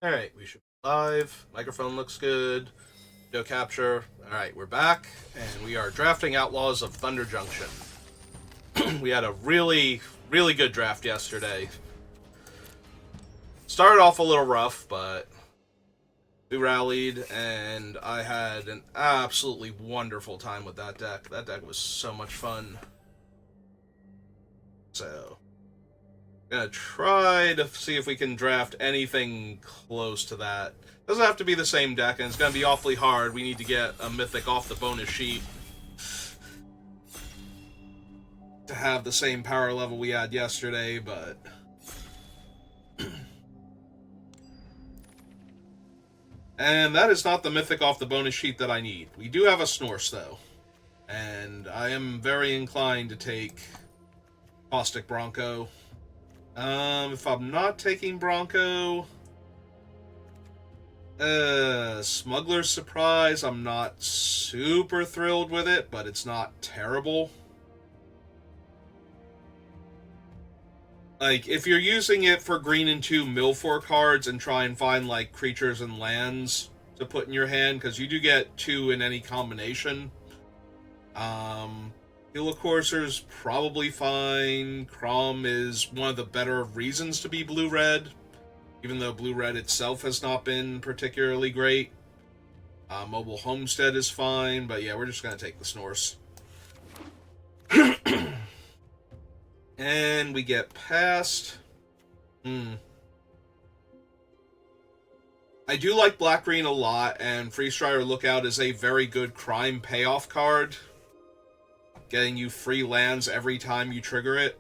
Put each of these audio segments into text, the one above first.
Alright, we should be live. Microphone looks good. Video capture. Alright, we're back, and we are drafting Outlaws of Thunder Junction. We had a really, really good draft yesterday. Started off a little rough, but we rallied, and I had an absolutely wonderful time with that deck. That deck was so much fun. So, gonna try to see if we can draft anything close to that. Doesn't have to be the same deck, and it's gonna be awfully hard. We need to get a mythic off the bonus sheet to have the same power level we had yesterday, but and that is not the mythic off the bonus sheet that I need. We do have a Snorse though, and I am very inclined to take Caustic Bronco. If I'm not taking Bronco, Smuggler's Surprise, I'm not super thrilled with it, but it's not terrible. Like, if you're using it for green and 2 mill 4 cards and try and find, like, creatures and lands to put in your hand, because you do get 2 in any combination. Helicourser's probably fine. Crom is one of the better reasons to be blue-red, even though blue-red itself has not been particularly great. Mobile Homestead is fine, but yeah, we're just going to take the Snorse. And we get past. I do like black-green a lot, and Freestrider Lookout is a very good crime payoff card, getting you free lands every time you trigger it.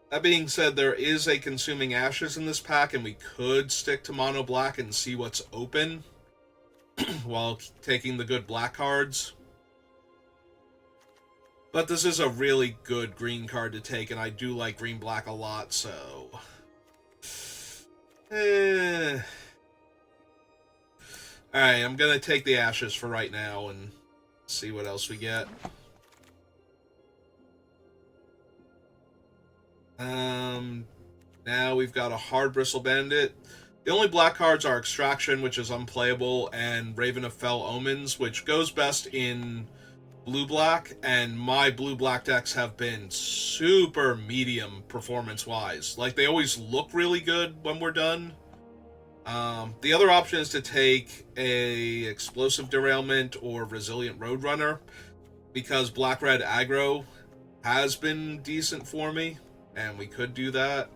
That being said, there is a Consuming Ashes in this pack, and we could stick to mono black and see what's open while taking the good black cards. But this is a really good green card to take, and I do like green-black a lot, so... Alright, I'm gonna take the Ashes for right now and see what else we get. Now we've got a Hard Bristle Bandit. The only black cards are Extraction, which is unplayable, and Raven of Fell Omens, which goes best in blue-black, and my blue-black decks have been super medium performance-wise. Like, they always look really good when we're done. The other option is to take a Explosive Derailment or Resilient Roadrunner, because black-red aggro has been decent for me, and we could do that.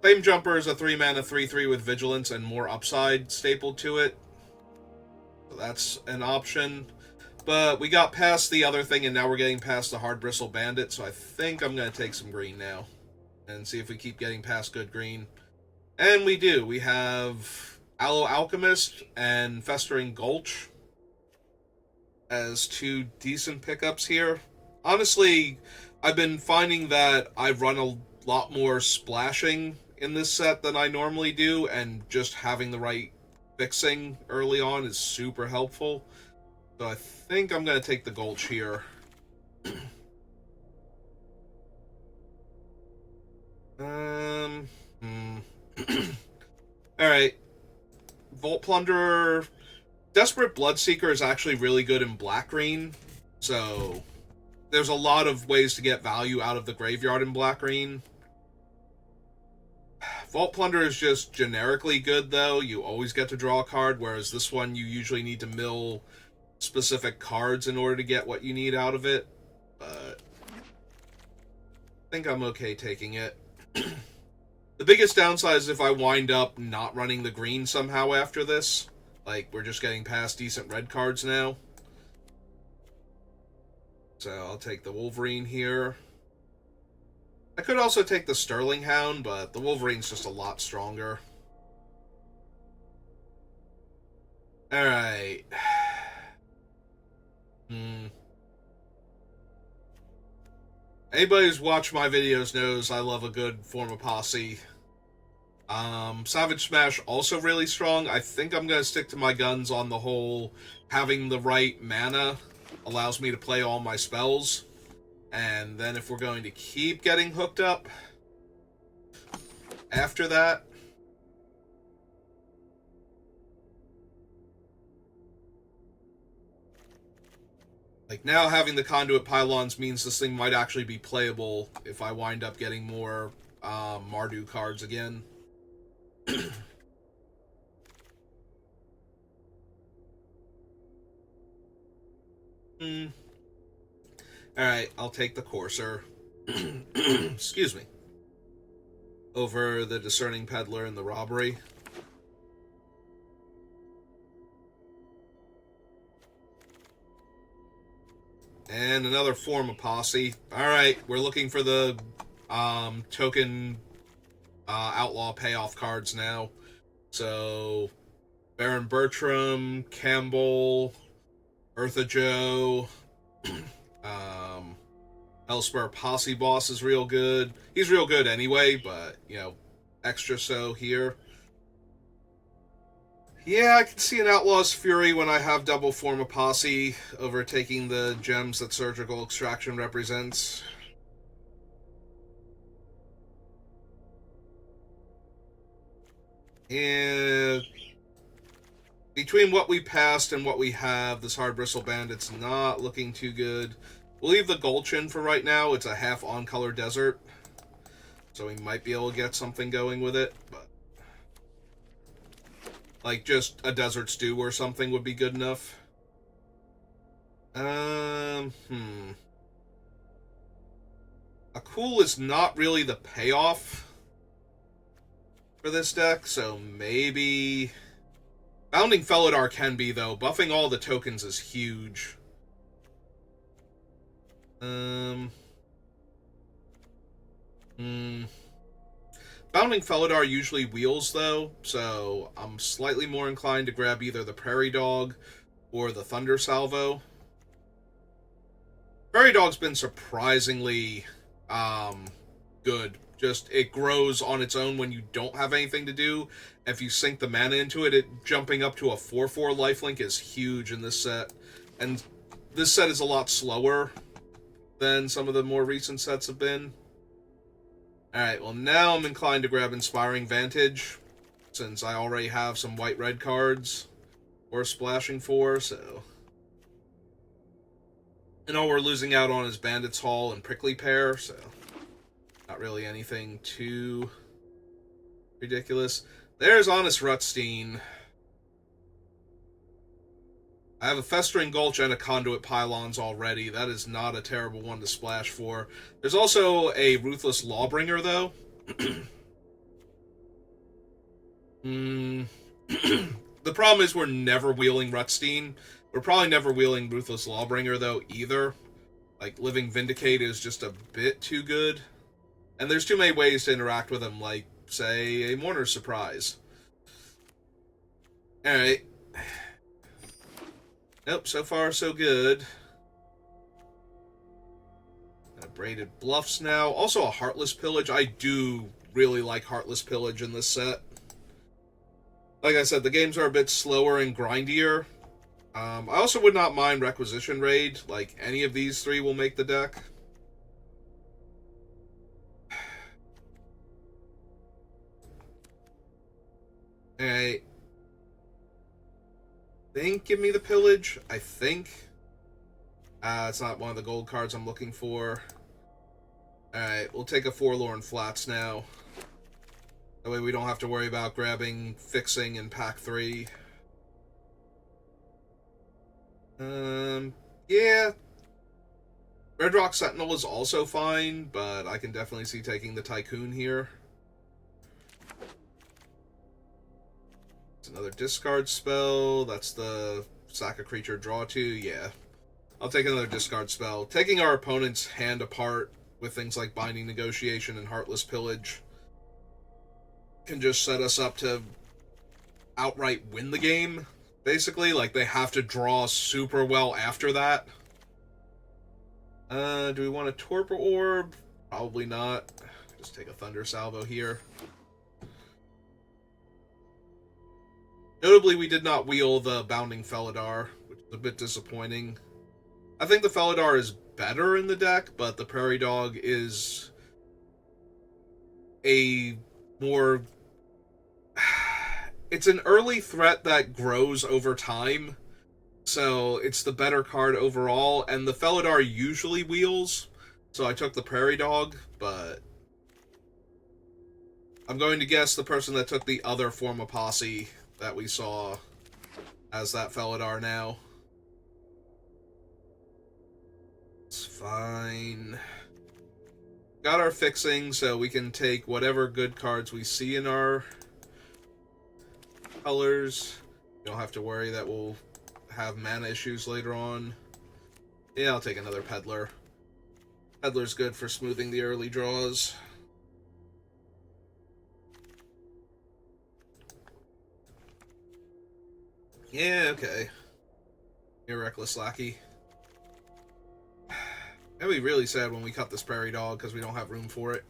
Flame Jumper is a 3-mana 3/3 with Vigilance and more upside stapled to it. So that's an option. But we got past the other thing, and now we're getting past the Hard Bristle Bandit, so I think I'm going to take some green now and see if we keep getting past good green. And we do. We have Aloe Alchemist and Festering Gulch as 2 decent pickups here. Honestly, I've been finding that I run a lot more splashing in this set than I normally do, and just having the right fixing early on is super helpful. So I think I'm going to take the Gulch here. Alright. Vault Plunderer. Desperate Bloodseeker is actually really good in black-green, so there's a lot of ways to get value out of the graveyard in black-green. Vault Plunderer is just generically good, though. You always get to draw a card, whereas this one you usually need to mill specific cards in order to get what you need out of it. But I think I'm okay taking it. The biggest downside is if I wind up not running the green somehow after this. Like, we're just getting past decent red cards now. So I'll take the Wolverine here. I could also take the Sterling Hound, but the Wolverine's just a lot stronger. Alright. Anybody who's watched my videos knows I love a good form of posse. Savage Smash also really strong. I think I'm going to stick to my guns on the whole having the right mana allows me to play all my spells. And then if we're going to keep getting hooked up, after that. Like, now having the conduit pylons means this thing might actually be playable if I wind up getting more Mardu cards again. Alright, I'll take the Courser. Excuse me. Over the Discerning Peddler and the Robbery. And another form of posse. Alright, we're looking for the token outlaw payoff cards now. So, Baron Bertram, Campbell, Eartha Joe, Hellspur Posse Boss is real good. He's real good anyway, but, you know, extra so here. Yeah, I can see an Outlaw's Fury when I have double form of Posse overtaking the gems that Surgical Extraction represents. And between what we passed and what we have, this Hard Bristle Bandit's not looking too good. We'll leave the Gulchin for right now. It's a half on-color desert, so we might be able to get something going with it, but like just a desert stew or something would be good enough. A cool is not really the payoff for this deck, so maybe Bounding Felidar can be, though. Buffing all the tokens is huge. Bounding Felidar usually wheels, though, so I'm slightly more inclined to grab either the Prairie Dog or the Thunder Salvo. Prairie Dog's been surprisingly good. Just, it grows on its own when you don't have anything to do. If you sink the mana into it, jumping up to a 4/4 lifelink is huge in this set. And this set is a lot slower than some of the more recent sets have been. Alright, well now I'm inclined to grab Inspiring Vantage, since I already have some white-red cards worth splashing for, so... And all we're losing out on is Bandit's Hall and Prickly Pear, so... Not really anything too ridiculous. There's Honest Rutstein. I have a Festering Gulch and a Conduit Pylons already. That is not a terrible one to splash for. There's also a Ruthless Lawbringer, though. The problem is we're never wheeling Rutstein. We're probably never wheeling Ruthless Lawbringer, though, either. Like, Living Vindicate is just a bit too good. And there's too many ways to interact with him, like, say, a Mourner's Surprise. Alright. Nope, so far so good. Braided Bluffs now. Also a Heartless Pillage. I do really like Heartless Pillage in this set. Like I said, the games are a bit slower and grindier. I also would not mind Requisition Raid. Like, any of these three will make the deck. Alright. Give me the Pillage, I think. It's not one of the gold cards I'm looking for. Alright, we'll take a Forlorn Flats now. That way we don't have to worry about grabbing Fixing in pack 3. Yeah. Red Rock Sentinel is also fine, but I can definitely see taking the Tycoon here. Another discard spell. That's the sack a creature, draw 2. Yeah. I'll take another discard spell. Taking our opponent's hand apart with things like Binding Negotiation and Heartless Pillage can just set us up to outright win the game, basically. Like, they have to draw super well after that. Do we want a Torpor Orb? Probably not. Just take a Thunder Salvo here. Notably, we did not wheel the Bounding Felidar, which is a bit disappointing. I think the Felidar is better in the deck, but the Prairie Dog is a more... It's an early threat that grows over time, so it's the better card overall, and the Felidar usually wheels, so I took the Prairie Dog, but I'm going to guess the person that took the other form of Posse that we saw as that Felidar now. It's fine. Got our fixing, so we can take whatever good cards we see in our colors. You don't have to worry that we'll have mana issues later on. Yeah, I'll take another Peddler. Peddler's good for smoothing the early draws. Yeah, okay. You're Reckless Lackey. It'll be really sad when we cut this Prairie Dog because we don't have room for it.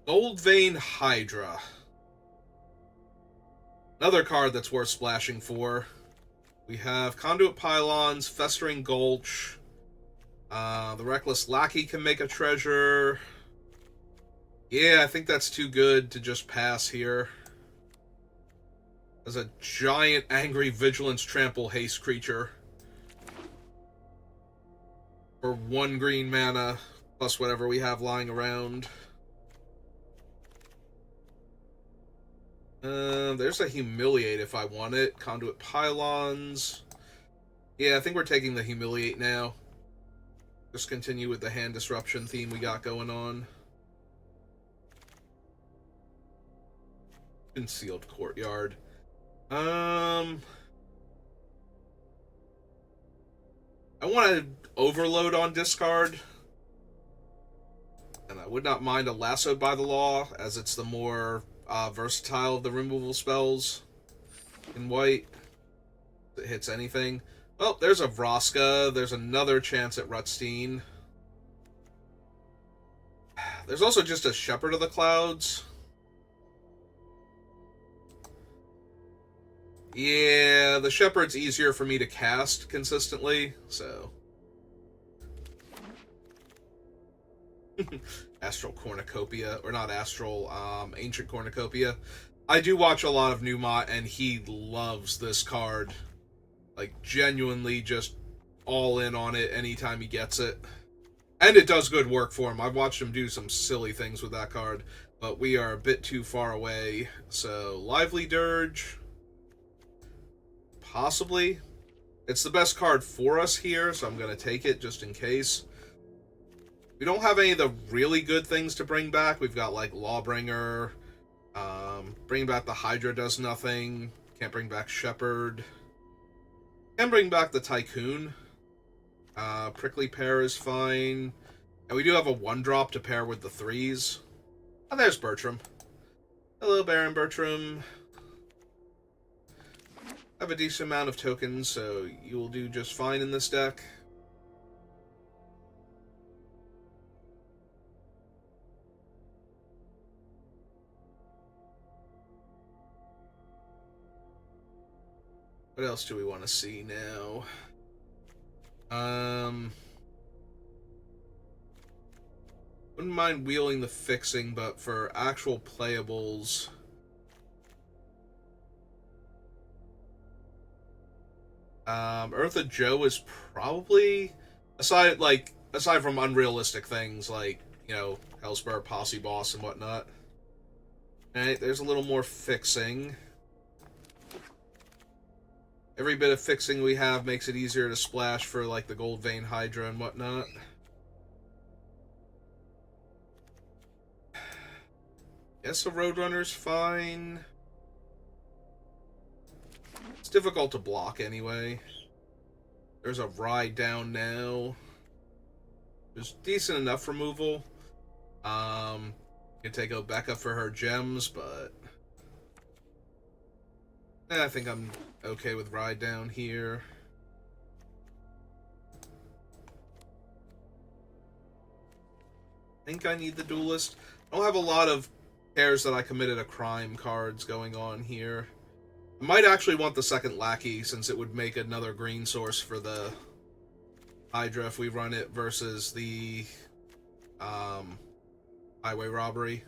Gold Vein Hydra. Another card that's worth splashing for. We have Conduit Pylons, Festering Gulch. The Reckless Lackey can make a treasure. Yeah, I think that's too good to just pass here. As a giant angry Vigilance Trample haste creature. For 1 green mana, plus whatever we have lying around. There's a Humiliate if I want it. Conduit Pylons. Yeah, I think we're taking the Humiliate now. Just continue with the hand disruption theme we got going on. Concealed Courtyard. I want to overload on discard. And I would not mind a Lassoed by the Law, as it's the more versatile of the removal spells in white. It hits anything. Oh, there's a Vraska. There's another chance at Rutstein. There's also just a Shepherd of the Clouds. Yeah, the Shepherd's easier for me to cast consistently, so... Astral Cornucopia, or not Astral, Ancient Cornucopia. I do watch a lot of Newmont, and he loves this card. Like, genuinely just all in on it anytime he gets it. And it does good work for him. I've watched him do some silly things with that card, but we are a bit too far away. So, Lively Dirge... Possibly. It's the best card for us here, so I'm going to take it just in case. We don't have any of the really good things to bring back. We've got, like, Lawbringer. Bringing back the Hydra does nothing. Can't bring back Shepherd. Can bring back the Tycoon. Prickly Pear is fine. And we do have a 1-drop to pair with the 3s. Oh, there's Bertram. Hello, Baron Bertram. I have a decent amount of tokens, so you will do just fine in this deck. What else do we want to see now? Wouldn't mind wheeling the fixing, but for actual playables... Eartha Joe is probably, aside from unrealistic things like, you know, Hellspur, Posse Boss, and whatnot. Alright, there's a little more fixing. Every bit of fixing we have makes it easier to splash for, like, the Gold Vein Hydra and whatnot. Guess a Roadrunner's fine. It's difficult to block anyway. There's a Ride down now. There's decent enough removal. You can take Obeka for her gems, but... I think I'm okay with Ride down here. I think I need the Duelist. I don't have a lot of pairs that I committed a crime cards going on here. I might actually want the second Lackey, since it would make another green source for the Hydra if we run it versus the Highway Robbery.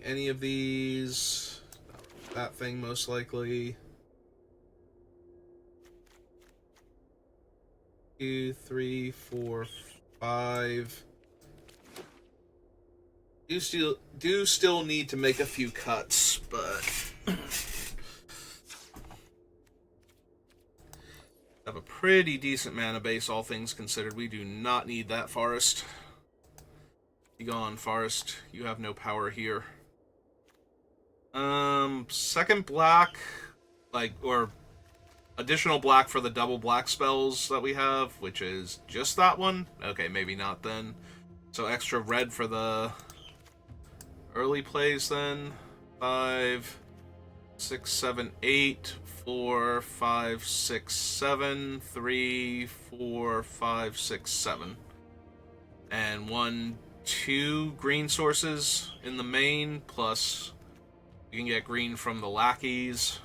any of these. That thing, most likely. 2, 3, 4, 5. Do still need to make a few cuts, but have a pretty decent mana base, all things considered. We do not need that forest. Be gone, forest. You have no power here. Second black, or additional black for the double black spells that we have, which is just that one. Okay, maybe not then. So extra red for the early plays then. 5, 6, 7, 8, 4, 5, 6, 7, 3, 4, 5, 6, 7. And 1, 2 green sources in the main, plus you can get green from the lackeys.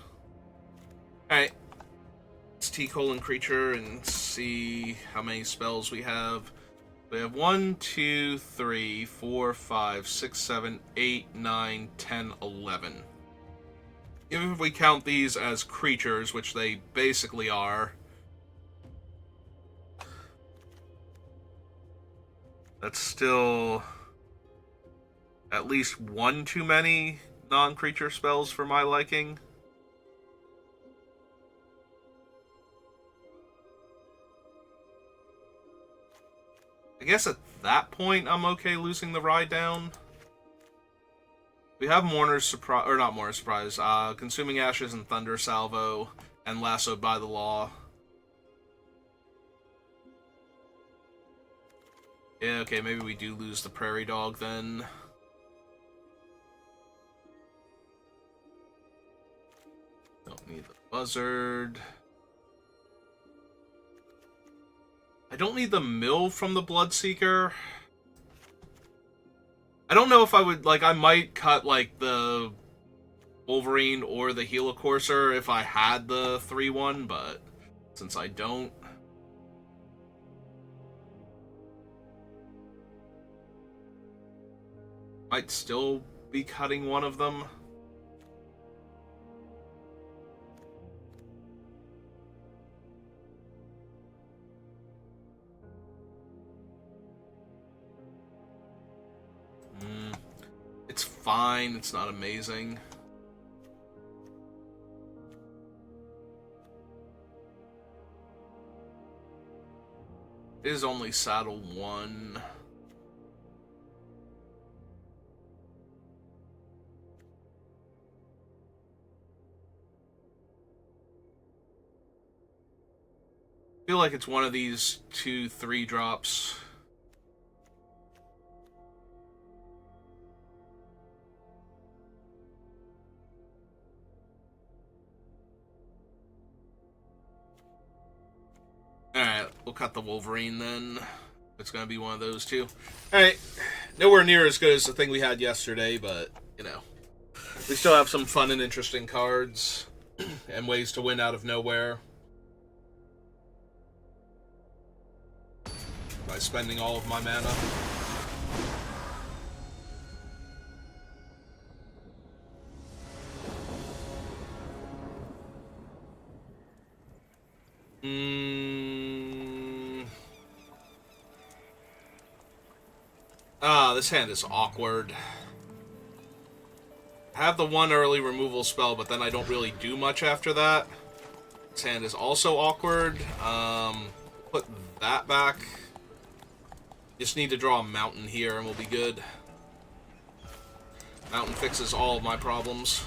Alright. Let's T-colon creature and see how many spells we have. We have 1, 2, 3, 4, 5, 6, 7, 8, 9, 10, 11. Even if we count these as creatures, which they basically are, that's still at least one too many non-creature spells for my liking. I guess at that point, I'm okay losing the ride down. We have Mourner's Surprise, or not Mourner's Surprise, Consuming Ashes and Thunder Salvo, and Lassoed by the Law. Yeah, okay, maybe we do lose the Prairie Dog then. Don't need the Buzzard. I don't need the Mill from the Bloodseeker. I don't know if I would, I might cut, the Wolverine or the Helicourser if I had the 3-1, but since I don't. Might still be cutting one of them. It's fine, it's not amazing. It is only saddle 1. I feel like it's one of these 2-3 drops. Alright, we'll cut the Wolverine then. It's gonna be one of those two. Alright, nowhere near as good as the thing we had yesterday, but, you know. We still have some fun and interesting cards, and ways to win out of nowhere. By spending all of my mana. This hand is awkward. I have the one early removal spell, but then I don't really do much after that. This hand is also awkward. Put that back. Just need to draw a mountain here and we'll be good. Mountain fixes all of my problems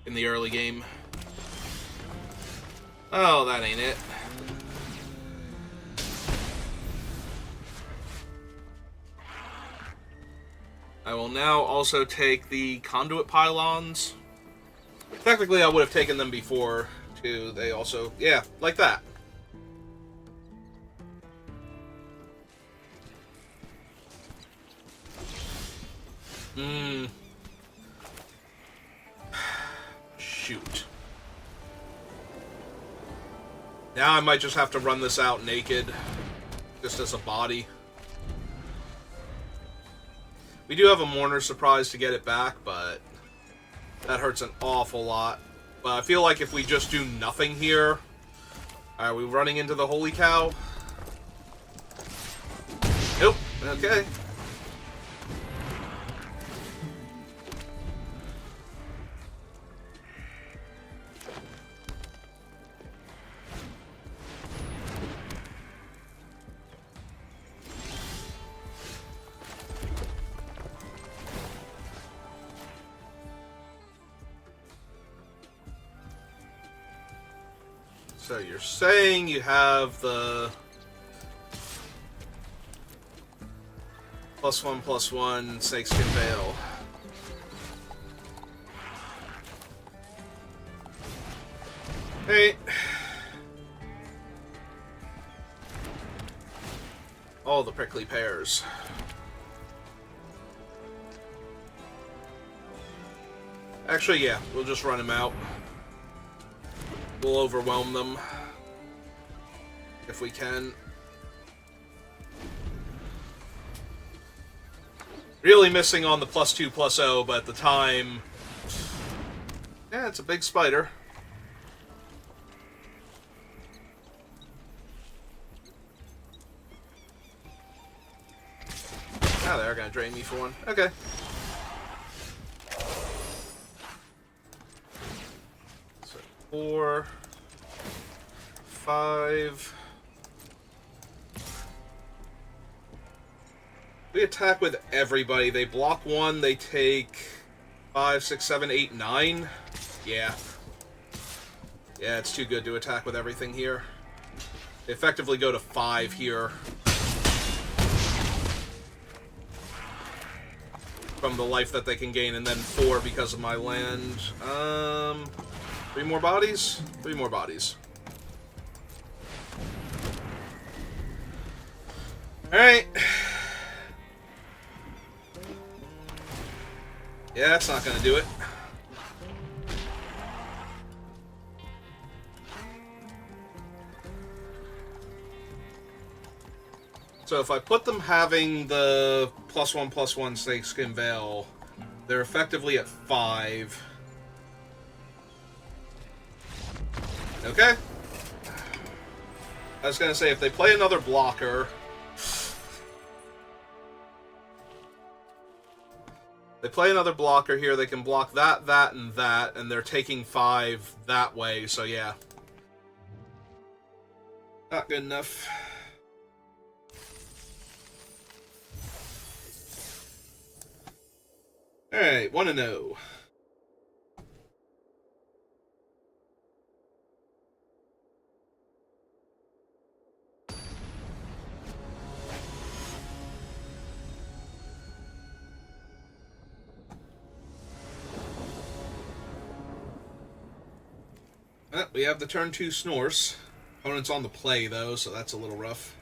in the early game. Oh, that ain't it. I will now also take the conduit pylons. Technically, I would have taken them before, too. They also... yeah, like that. Shoot. Now I might just have to run this out naked. Just as a body. We do have a Mourner Surprise to get it back, but that hurts an awful lot. But I feel like if we just do nothing here... Are we running into the Holy Cow? Nope. Okay. So you're saying you have the +1/+1 Snakeskin Veil. Hey. All the prickly pears. Actually, yeah, we'll just run him out. We'll overwhelm them if we can. Really missing on the +2/+0, but at the time... Yeah, it's a big spider. Oh, they're gonna drain me for one. Okay. So, 4, 5... We attack with everybody. They block 1, they take 5, 6, 7, 8, 9. Yeah. Yeah, it's too good to attack with everything here. They effectively go to 5 here. From the life that they can gain, and then 4 because of my land. 3 more bodies? 3 more bodies. Alright. Yeah, that's not gonna do it. So if I put them having the +1/+1 Snakeskin Veil, they're effectively at 5. Okay. I was gonna say, if they play another blocker... They play another blocker here, they can block that, that, and that, and they're taking 5 that way, so yeah. Not good enough. Alright, 1-0. We have the turn 2 Snorse. Opponent's on the play, though, so that's a little rough.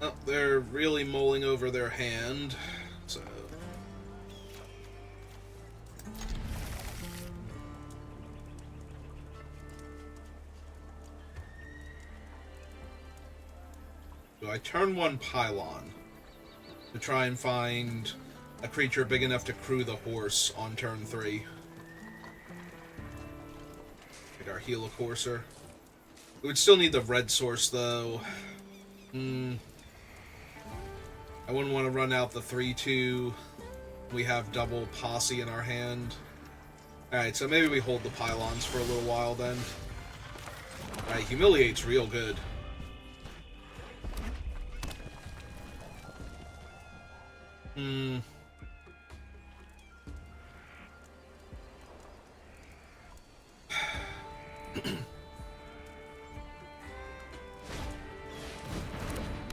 Oh, they're really mulling over their hand, so... Do I turn 1 Pylon to try and find a creature big enough to crew the horse on turn 3? Like our Helicourser. We would still need the red source, though. I wouldn't want to run out the 3/2. We have double Posse in our hand. Alright, so maybe we hold the Pylons for a little while, then. Alright, Humiliate's real good.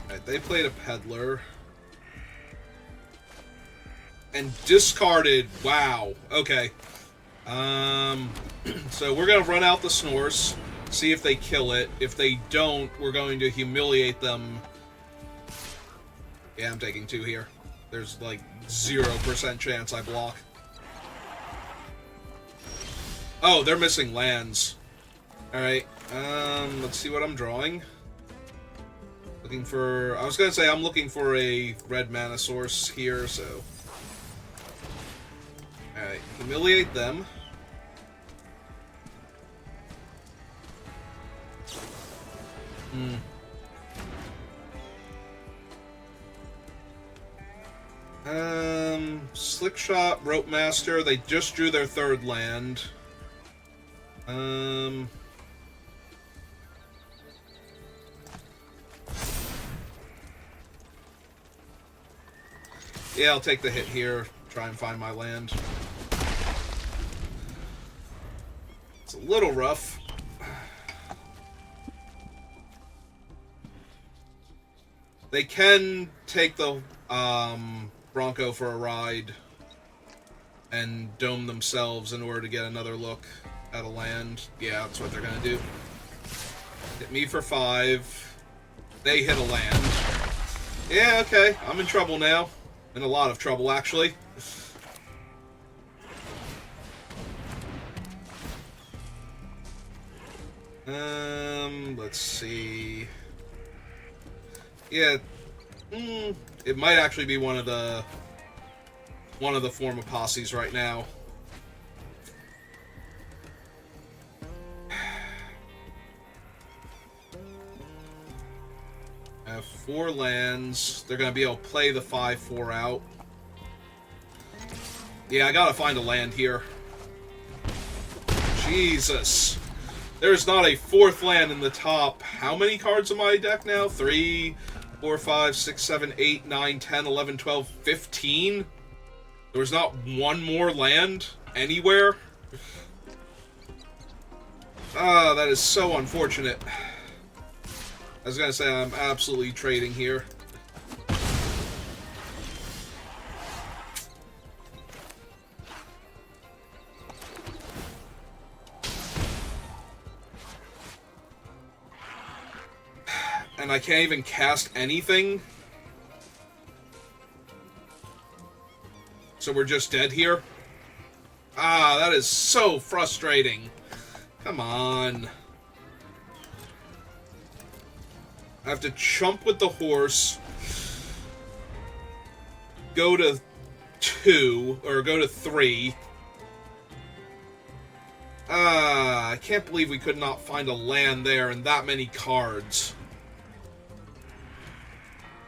Alright, they played a Peddler. And discarded. Wow. Okay. So we're gonna run out the Snorse. See if they kill it. If they don't, we're going to humiliate them. Yeah, I'm taking 2 here. There's like 0% chance I block. Oh, they're missing lands. Alright, let's see what I'm drawing. Looking for... I was gonna say I'm looking for a red mana source here, so... Alright, humiliate them. Slick Shot, Rope Master, they just drew their 3rd land. Yeah, I'll take the hit here, try and find my land. It's a little rough. They can take the Bronco for a ride and dome themselves in order to get another look at a land. Yeah, that's what they're going to do. Hit me for 5. They hit a land. Yeah, okay. I'm in trouble now. In a lot of trouble, actually. Let's see. Yeah, it might actually be one of the former posses right now. I have 4 lands. They're going to be able to play the 5/4 out. Yeah, I got to find a land here. Jesus. There's not a 4th land in the top. How many cards in my deck now? 3, 4, 5, 6, 7, 8, 9, 10, 11, 12, 15? There was not one more land anywhere? Ah, that is so unfortunate. I was gonna say, I'm absolutely trading here. And I can't even cast anything? So we're just dead here? Ah, that is so frustrating. Come on. I have to chump with the horse, go to 2, or go to 3. I can't believe we could not find a land there and that many cards.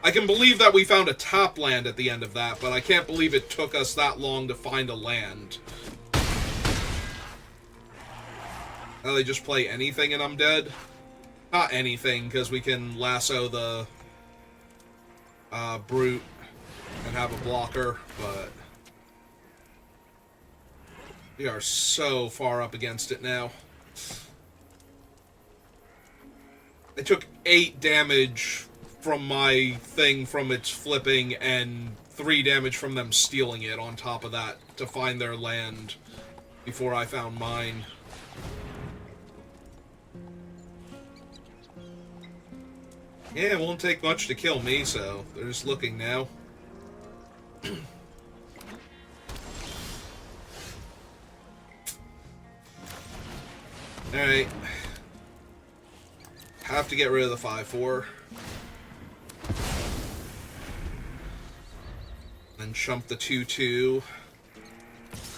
I can believe that we found a top land at the end of that, but I can't believe it took us that long to find a land. Now they just play anything and I'm dead? Not anything, because we can lasso the Brute and have a blocker, but we are so far up against it now. I took 8 damage from my thing from its flipping and 3 damage from them stealing it on top of that to find their land before I found mine. Yeah, it won't take much to kill me, so they're just looking now. Alright. Have to get rid of the 5/4. Then chump the 2/2.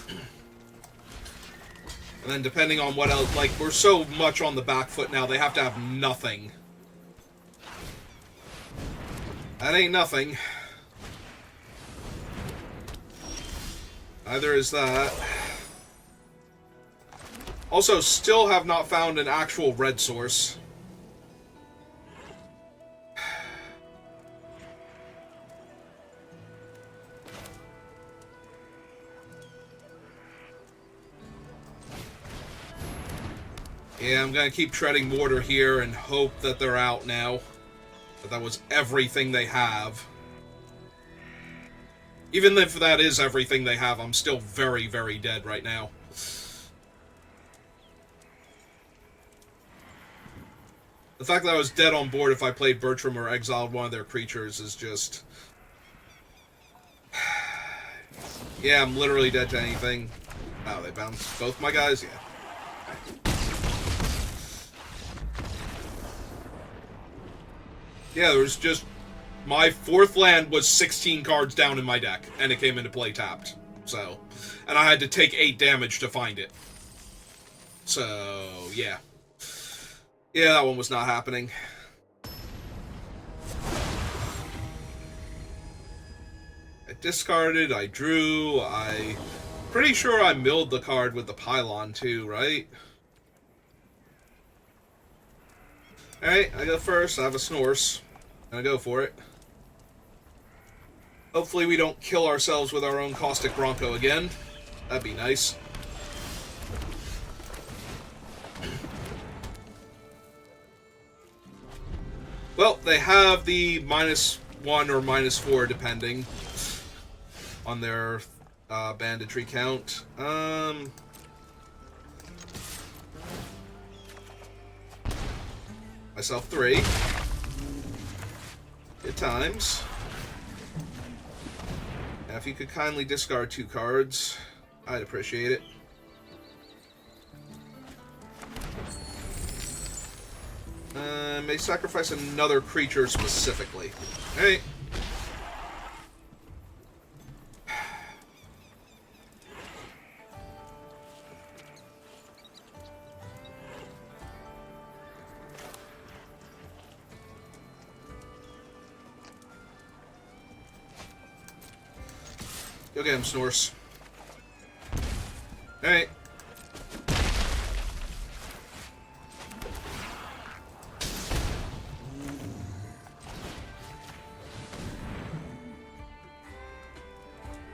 And then depending on what else, like, we're so much on the back foot now, they have to have nothing. That ain't nothing. Neither is that. Also, still have not found an actual red source. Yeah, I'm gonna keep treading water here and hope that they're out now. But that was everything they have. Even if that is everything they have, I'm still very, very dead right now. The fact that I was dead on board if I played Bertram or exiled one of their creatures is just... Yeah, I'm literally dead to anything. Oh, they bounced both my guys? Yeah. Yeah, there was just... My 4th land was 16 cards down in my deck, and it came into play tapped. So... And I had to take 8 damage to find it. So, yeah. Yeah, that one was not happening. I discarded, I drew, pretty sure I milled the card with the pylon too, right? Alright, I go first, I have a Snorse. Gonna go for it. Hopefully we don't kill ourselves with our own Caustic Bronco again. That'd be nice. Well, they have the -1 or -4, depending on their banditry count. Myself 3. Good times. Now, if you could kindly discard 2 cards, I'd appreciate it. May sacrifice another creature specifically. Hey. Go get him, Snorse. Alright.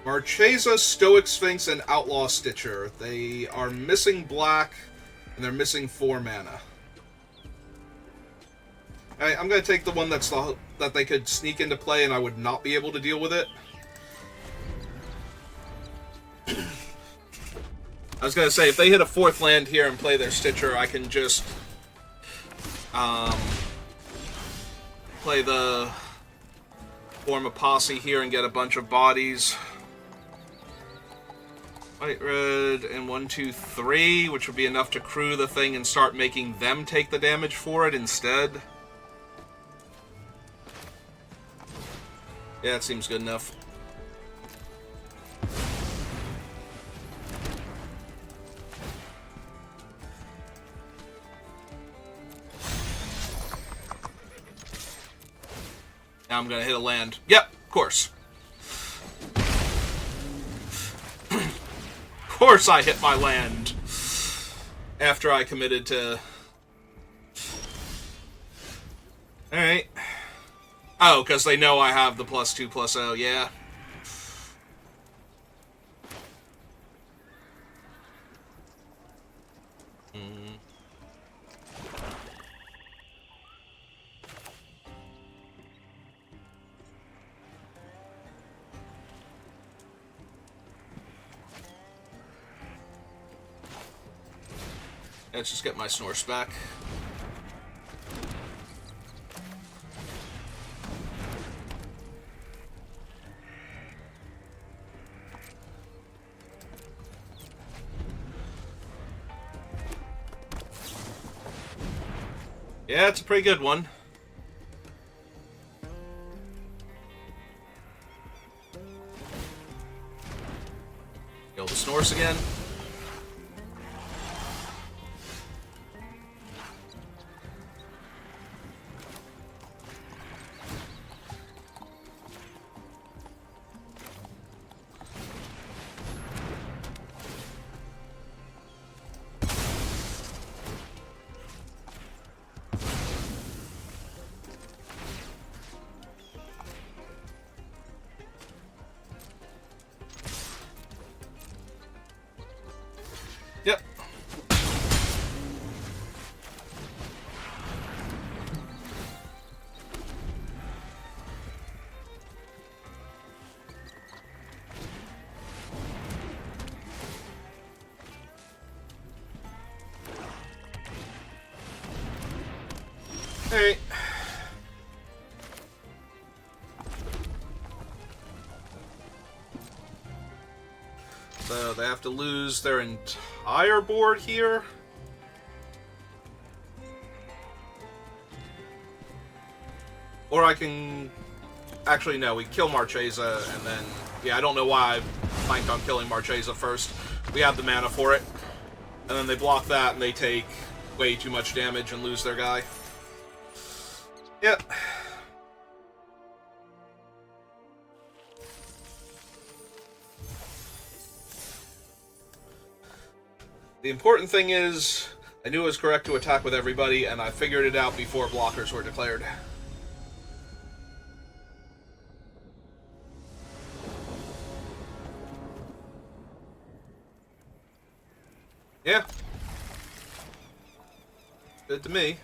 Marchesa, Stoic Sphinx, and Outlaw Stitcher. They are missing black, and they're missing 4 mana. Alright, I'm going to take the one that they could sneak into play and I would not be able to deal with it. I was going to say, if they hit a 4th land here and play their Stitcher, I can just play the form a posse here and get a bunch of bodies. White, red, and 1, 2, 3, which would be enough to crew the thing and start making them take the damage for it instead. Yeah, it seems good enough. Now I'm gonna hit a land. Yep, of course. Of course I hit my land. After I committed to... Alright. Oh, because they know I have the +2/+0, yeah. Let's just get my Snorse back. Yeah, it's a pretty good one. Kill the Snorse again. Yep. Alright. So they have to lose their entire board here. Or I can... Actually, no, we kill Marchesa, and then... Yeah, I don't know why I blanked on killing Marchesa first. We have the mana for it. And then they block that, and they take way too much damage and lose their guy. Yep. The important thing is, I knew it was correct to attack with everybody, and I figured it out before blockers were declared. Yeah. Good to me.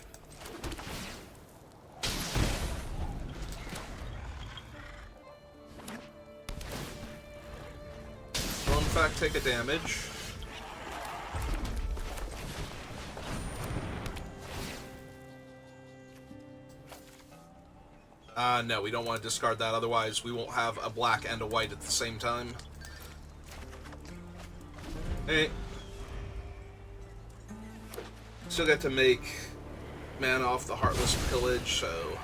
Will in fact take a damage. No, we don't want to discard that, otherwise we won't have a black and a white at the same time. Hey. Still get to make mana off the Heartless Pillage, so...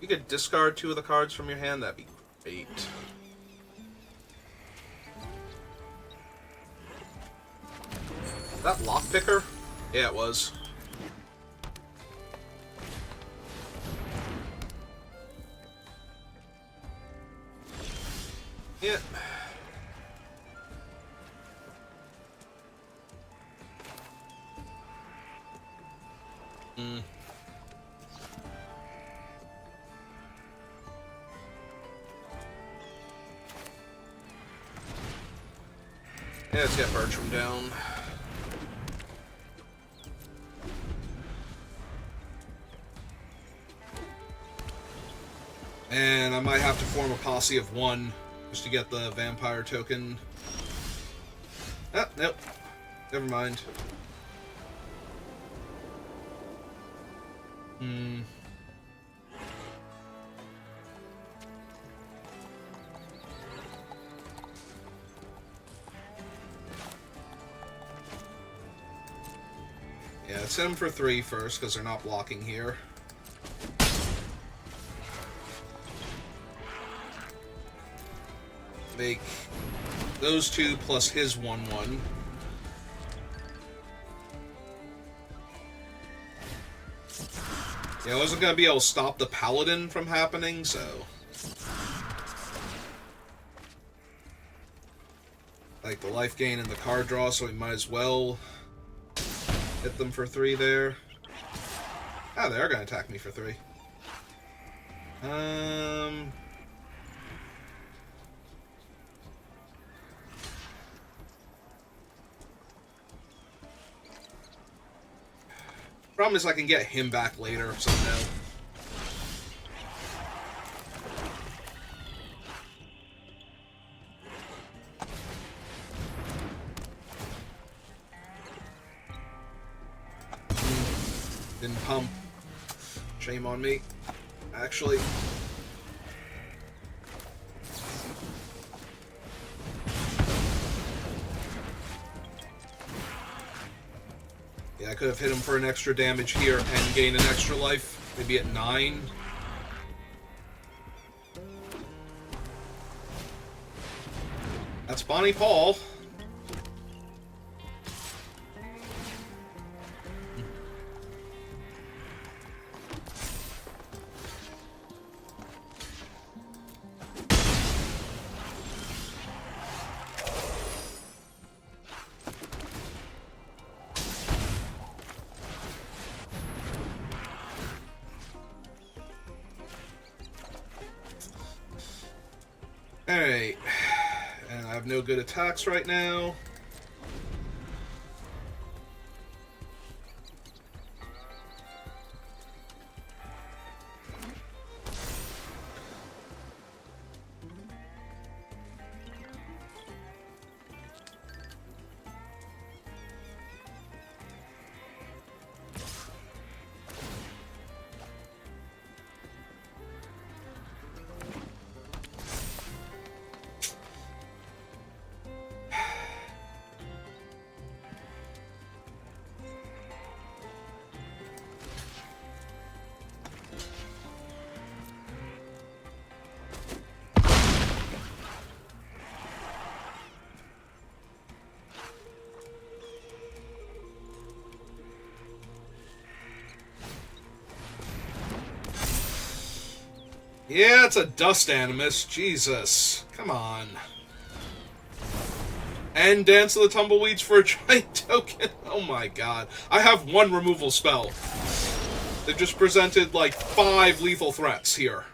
You could discard 2 of the cards from your hand, that'd be great. Is that Lockpicker? Yeah, it was. Yeah. Yeah, let's get Bertram down. And I might have to form a posse of 1 just to get the vampire token. Ah, nope. Never mind. Yeah, let's hit them for 3 first, because they're not blocking here. Make those 2 plus his 1/1. Yeah, I wasn't going to be able to stop the Paladin from happening, so... Like the life gain and the card draw, so we might as well hit them for 3 there. Ah, they are going to attack me for 3. Problem is I can get him back later, so no. Didn't pump. Shame on me. Actually. Yeah, I could have hit him for an extra damage here and gain an extra life. Maybe at 9. That's Bonnie Paul. Alright, and I have no good attacks right now. Yeah, it's a Dust Animus. Jesus. Come on. And Dance of the Tumbleweeds for a giant token. Oh my god. I have one removal spell. They've just presented like 5 lethal threats here.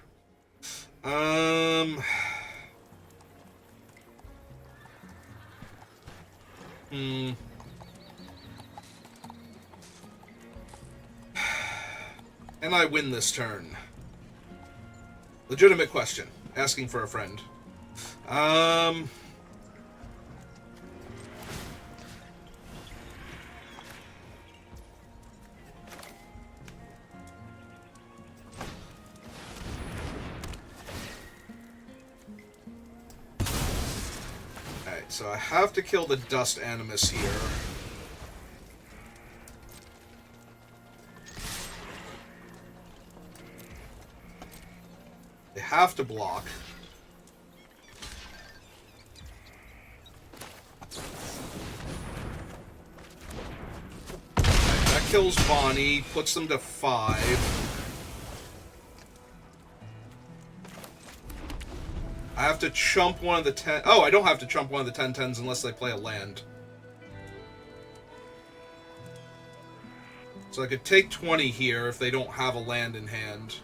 And I win this turn. Legitimate question. Asking for a friend. Alright, so I have to kill the Dust Animus here. They have to block. Right, that kills Bonnie, puts them to 5. I have to chump one of the 10... Oh, I don't have to chump one of the 10/10s unless they play a land. So I could take 20 here if they don't have a land in hand.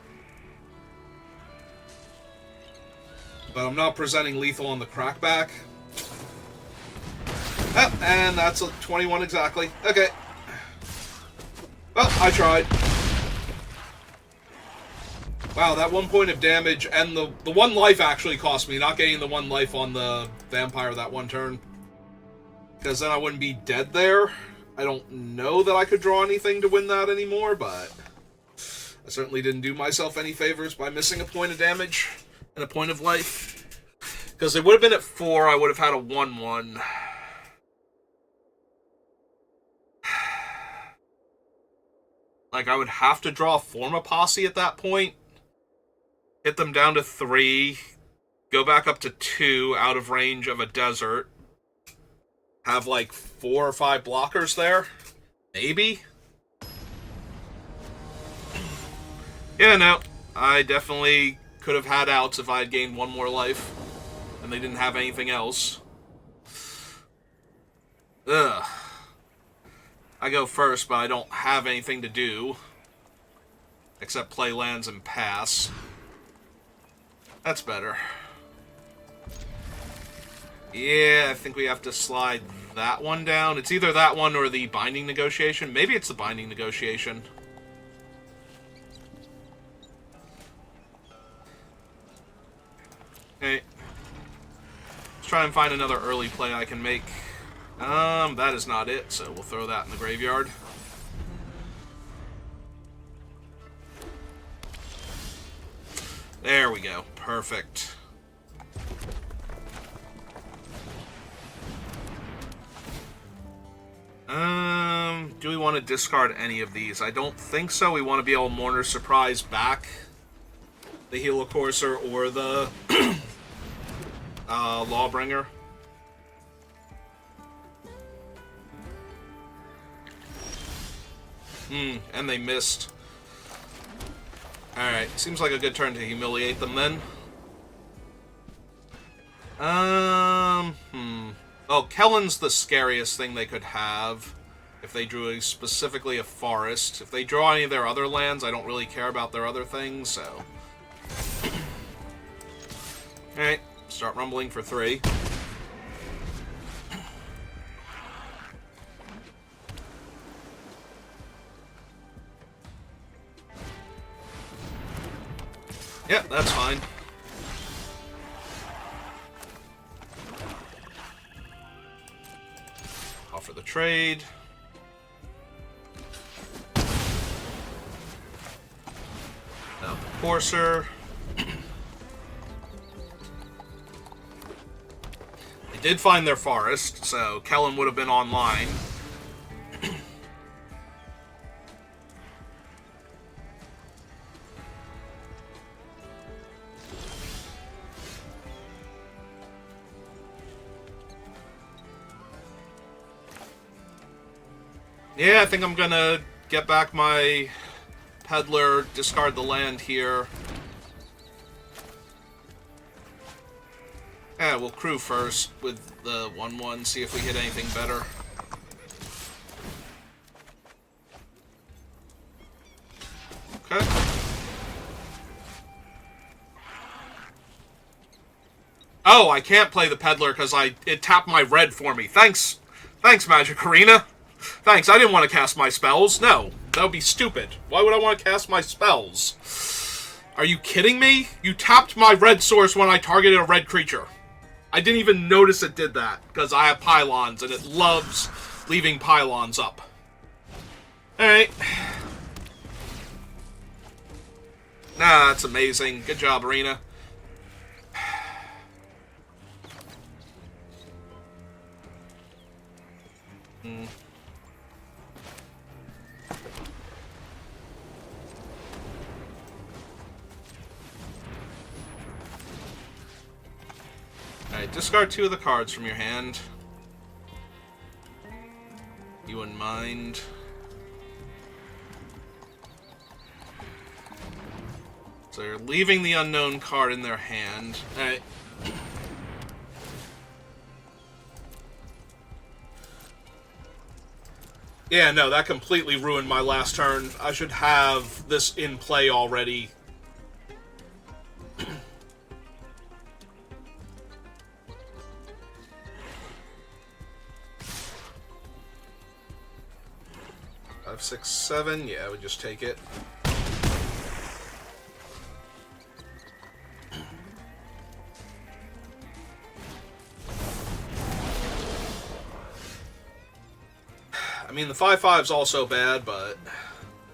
But I'm not presenting lethal on the crackback. Oh, and that's a 21 exactly. Okay. Well, I tried. Wow, that 1 point of damage and the 1 life actually cost me, not getting the 1 life on the vampire that one turn. Because then I wouldn't be dead there. I don't know that I could draw anything to win that anymore, but I certainly didn't do myself any favors by missing a point of damage and a point of life. Because they would have been at 4, I would have had a 1/1. Like, I would have to draw a Forma Posse at that point. Hit them down to 3. Go back up to 2 out of range of a desert. Have like 4 or 5 blockers there. Maybe? Yeah, no. I definitely could have had outs if I had gained 1 more life. And they didn't have anything else. Ugh. I go first, but I don't have anything to do. Except play lands and pass. That's better. Yeah, I think we have to slide that one down. It's either that one or the Binding Negotiation. Maybe it's the Binding Negotiation. Okay. Let's try and find another early play I can make. That is not it, so we'll throw that in the graveyard. There we go. Perfect. Do we want to discard any of these? I don't think so. We want to be able to Mourner's Surprise back the Helicourser or the Lawbringer. And they missed. Alright, seems like a good turn to humiliate them then. Oh, Kellen's the scariest thing they could have if they drew specifically a forest. If they draw any of their other lands, I don't really care about their other things, so... Alright, start rumbling for 3. Yeah, that's fine. Offer the trade. Now the Courser. They did find their forest, so Kellen would have been online. Yeah, I think I'm gonna get back my Peddler, discard the land here. Yeah, we'll crew first with the 1-1, see if we hit anything better. Okay. Oh, I can't play the Peddler because it tapped my red for me. Thanks, Magic Arena. Thanks, I didn't want to cast my spells. No, that would be stupid. Why would I want to cast my spells? Are you kidding me? You tapped my red source when I targeted a red creature. I didn't even notice it did that, because I have pylons, and it loves leaving pylons up. Alright. Nah, that's amazing. Good job, Arena. Alright, discard 2 of the cards from your hand. You wouldn't mind. So you're leaving the unknown card in their hand. Alright. Yeah, no, that completely ruined my last turn. I should have this in play already. Five, 6, 7. Yeah, I would just take it. I mean, the 5/5's also bad, but...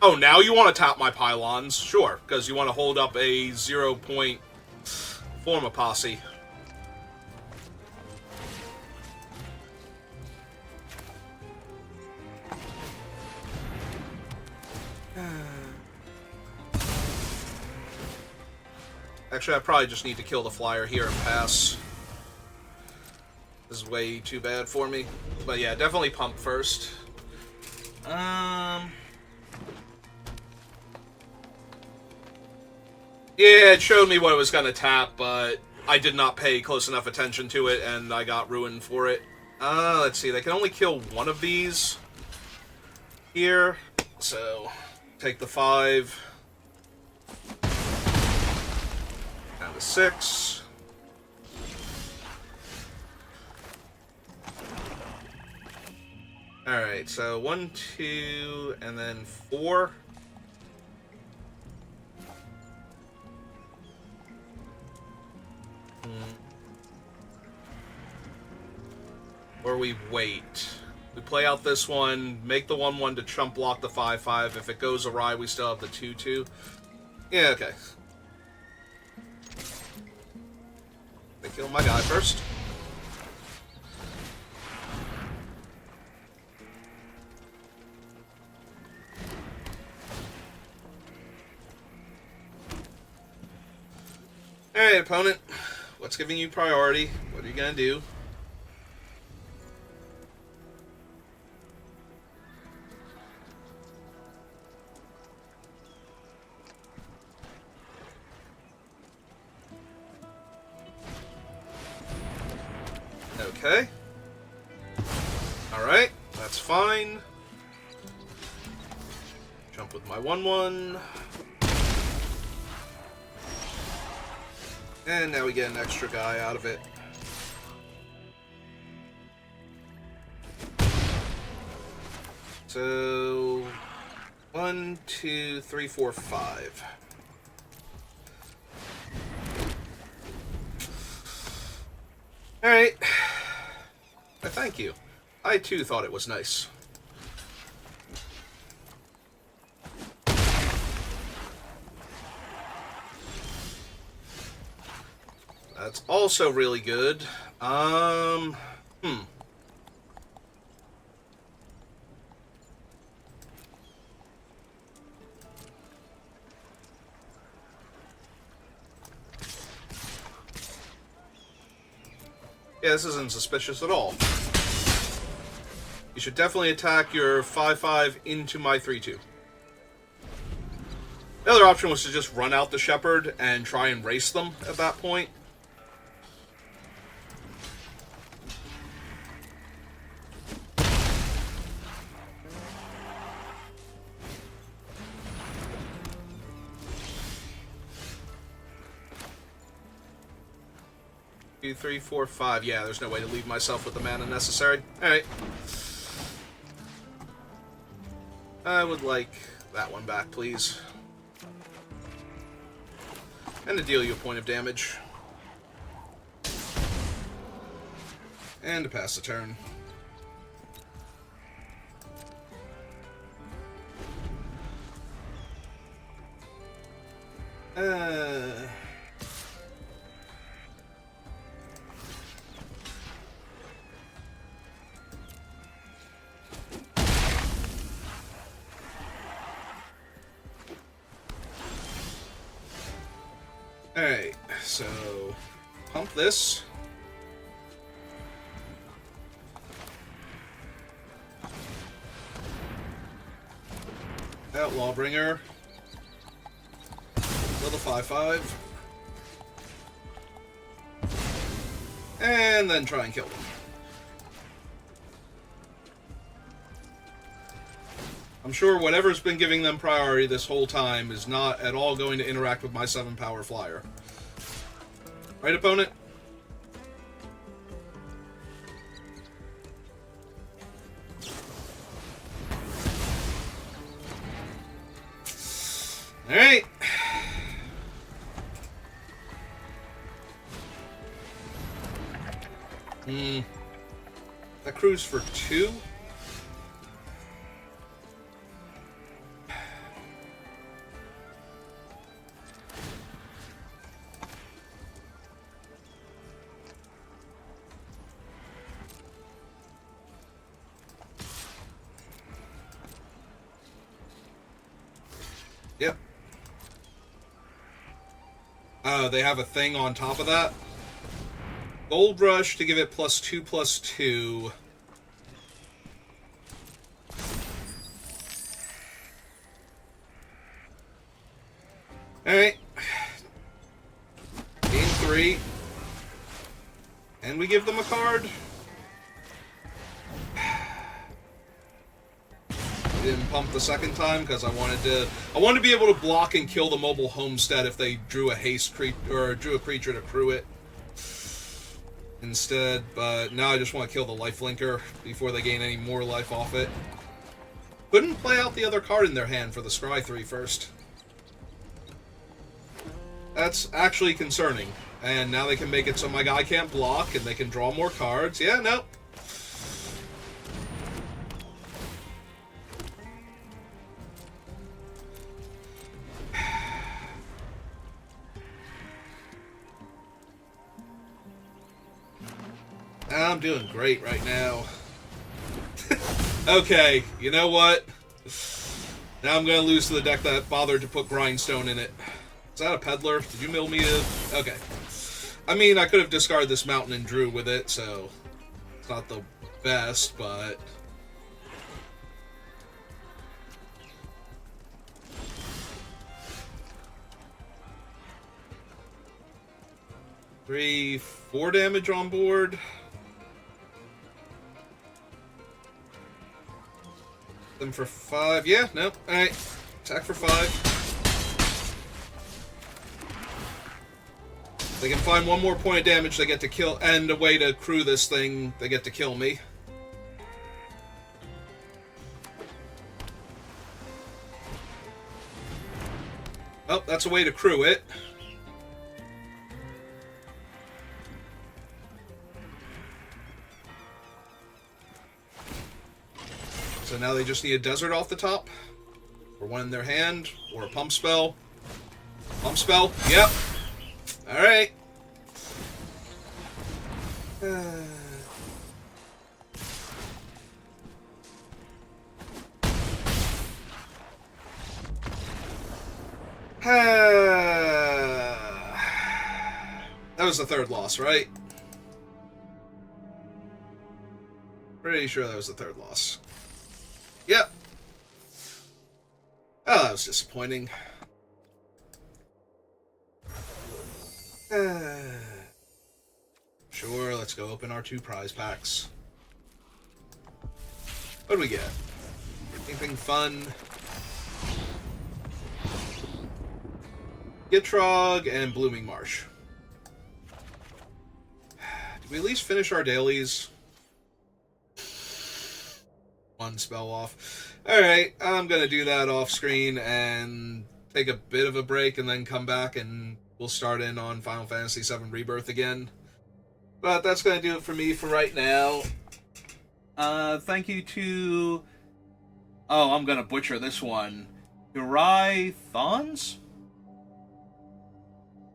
Oh, now you want to tap my pylons? Sure, because you want to hold up a 0-point form of posse. Actually, I probably just need to kill the flyer here and pass. This is way too bad for me. But yeah, definitely pump first. Yeah, it showed me what it was going to tap, but I did not pay close enough attention to it, and I got ruined for it. Let's see, they can only kill one of these here. So, take the 5. Down to 6. Alright, so 1, 2, and then 4. Or we wait. We play out this one, make the 1/1 to chump block the 5/5. If it goes awry, we still have the 2/2. Yeah, okay. They kill my guy first. Alright, opponent. What's giving you priority? What are you gonna do? Okay. Alright, that's fine. Jump with my 1/1. And now we get an extra guy out of it. So 1, 2, 3, 4, 5. Alright. Thank you. I too thought it was nice. That's also really good. Yeah, this isn't suspicious at all. You should definitely attack your 5/5 into my 3/2. The other option was to just run out the Shepherd and try and race them at that point. 2, 3, 4, 5. Yeah, there's no way to leave myself with the mana necessary. Alright. I would like that one back, please. And to deal you a point of damage. And to pass the turn. Alright, so pump this. Outlaw Bringer. Level 5/5. And then try and kill them. I'm sure whatever's been giving them priority this whole time is not at all going to interact with my 7-power flyer. Right, opponent? Alright. That crew's for 2? Yep. Oh, they have a thing on top of that? Gold Rush to give it +2/+2. Alright. Game 3. And we give them a card. Didn't pump the second time because I wanted to be able to block and kill the mobile homestead if they drew a haste drew a creature to crew it instead, but now I just want to kill the lifelinker before they gain any more life off it. Couldn't play out the other card in their hand for the Scry 3 first. That's actually concerning. And now they can make it so my guy can't block and they can draw more cards. Yeah, no. I'm doing great right now. Okay, you know what? Now I'm going to lose to the deck that bothered to put Grindstone in it. Is that a peddler? Did you mill me a... Okay. I mean, I could have discarded this mountain and drew with it, so... It's not the best, but... Three, 4 damage on board. Them for 5. Yeah, no. Alright. Attack for 5. If they can find one more point of damage, they get to kill, and a way to crew this thing, they get to kill me. Oh, that's a way to crew it. So now they just need a desert off the top, or one in their hand, or a pump spell. Pump spell, yep. Alright. That was the third loss, right? Pretty sure that was the third loss. Yep. Oh, that was disappointing. Sure, let's go open our 2 prize packs. What do we get? Anything fun? Gitrog and Blooming Marsh. Did we at least finish our dailies? One spell off. Alright, I'm gonna do that off screen and take a bit of a break and then come back and we'll start in on Final Fantasy VII Rebirth again. But that's gonna do it for me for right now. Thank you to... Oh, I'm gonna butcher this one. Irathons?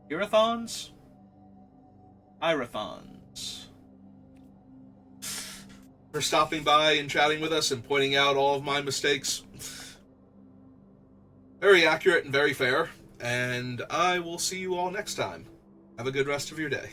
Irathons? Irathons. For stopping by and chatting with us and pointing out all of my mistakes. Very accurate and very fair. And I will see you all next time. Have a good rest of your day.